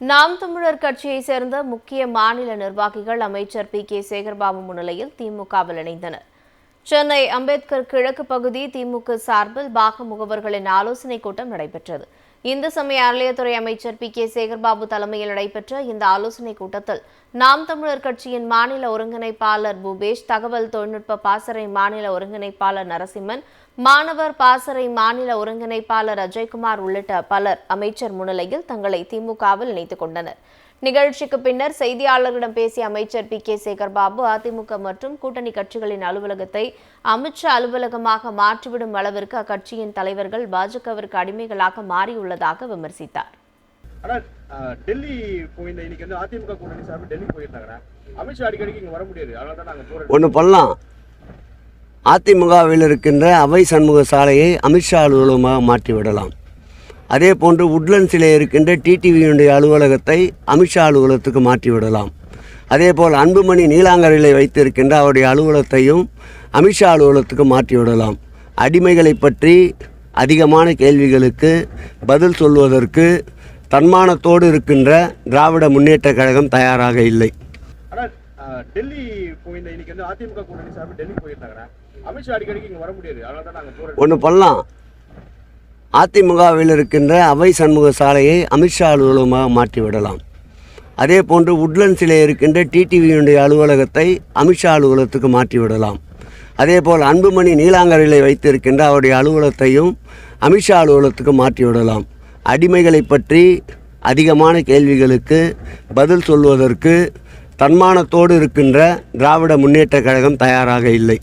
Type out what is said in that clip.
நாம் தமிழர் கட்சியை சேர்ந்த முக்கிய மாநில நிர்வாகிகள் அமைச்சர் பி.கே. சேகர்பாபு முன்னிலையில் திமுகவில் இணைந்தனர். சென்னை அம்பேத்கர் கிழக்கு பகுதி திமுக சார்பில் பாக முகவர்களின் ஆலோசனைக் கூட்டம் நடைபெற்றது. இந்து சமய அறநிலையத்துறை அமைச்சர் பி.கே. சேகர்பாபு தலைமையில் நடைபெற்ற இந்த ஆலோசனைக் கூட்டத்தில் நாம் தமிழர் கட்சியின் மாநில ஒருங்கிணைப்பாளர் பூபேஷ், தகவல் தொழில்நுட்ப பாசறை மாநில ஒருங்கிணைப்பாளர் நரசிம்மன், மாணவர் பாசறை மாநில ஒருங்கிணைப்பாளர் அஜய்குமார் உள்ளிட்ட பலர் அமைச்சர் முன்னிலையில் தங்களை திமுகவில் இணைத்துக் கொண்டனர். நிகழ்ச்சிக்கு பின்னர் செய்தியாளர்களிடம் பேசிய அமைச்சர் பி.கே. சேகர்பாபு, அதிமுக மற்றும் கூட்டணி கட்சிகளின் அலுவலகத்தை அமித்ஷா அலுவலகமாக மாற்றிவிடும் அளவிற்கு அக்கட்சியின் தலைவர்கள் பாஜகவிற்கு அடிமைகளாக மாறியுள்ளதாக விமர்சித்தார். டெல்லி போயிருந்த இன்னைக்கு வந்து அதிமுக கூட்டணி சார்பில் டெல்லி போயிருந்தாங்க. அமித்ஷா அடிக்கடிக்கு இங்க வர முடியாது. அதனால தான் நாங்கள் ஒன்று பண்ணலாம். அதிமுகவில் இருக்கின்ற அவை சண்முக சாலையை அமித்ஷா அலுவலகமாக மாற்றிவிடலாம். அதே போன்று உட்லண்ட்ஸில் இருக்கின்ற டிடிவியினுடைய அலுவலகத்தை அமித்ஷா அலுவலகத்துக்கு மாற்றிவிடலாம். அதேபோல் அன்புமணி நீலாங்கரையில் வைத்திருக்கின்ற அவருடைய அலுவலகத்தையும் அமித்ஷா அலுவலகத்துக்கு மாற்றிவிடலாம். அடிமைகளை பற்றி அதிகமான கேள்விகளுக்கு பதில் சொல்வதற்கு தன்மானத்தோடு இருக்கின்ற திராவிட முன்னேற்ற கழகம் தயாராக இல்லை. டெல்லி போயிருந்த இன்னைக்கு வந்து அதிமுக கூட்டணி சார்பில் டெல்லி போயிருந்தாங்க. அமித்ஷா அடிக்கடிக்கு இங்க வர முடியாது. அதனால தான் நாங்கள் ஒன்று பண்ணலாம். அதிமுகவில் இருக்கின்ற அவை சண்முக சாலையை அமித்ஷா அலுவலகமாக மாற்றிவிடலாம். அதே போன்று உட்லண்ட்ஸில் இருக்கின்ற டிடிவியினுடைய அலுவலகத்தை அமித்ஷா அலுவலகத்துக்கு மாற்றிவிடலாம். அதேபோல் அன்புமணி நீலாங்கரையில் வைத்திருக்கின்ற அவருடைய அலுவலகத்தையும் அமித்ஷா அலுவலகத்துக்கு மாற்றிவிடலாம். அடிமைகளை பற்றி அதிகமான கேள்விகளுக்கு பதில் சொல்வதற்கு தன்மானத்தோடு இருக்கின்ற திராவிட முன்னேற்ற கழகம் தயாராக இல்லை.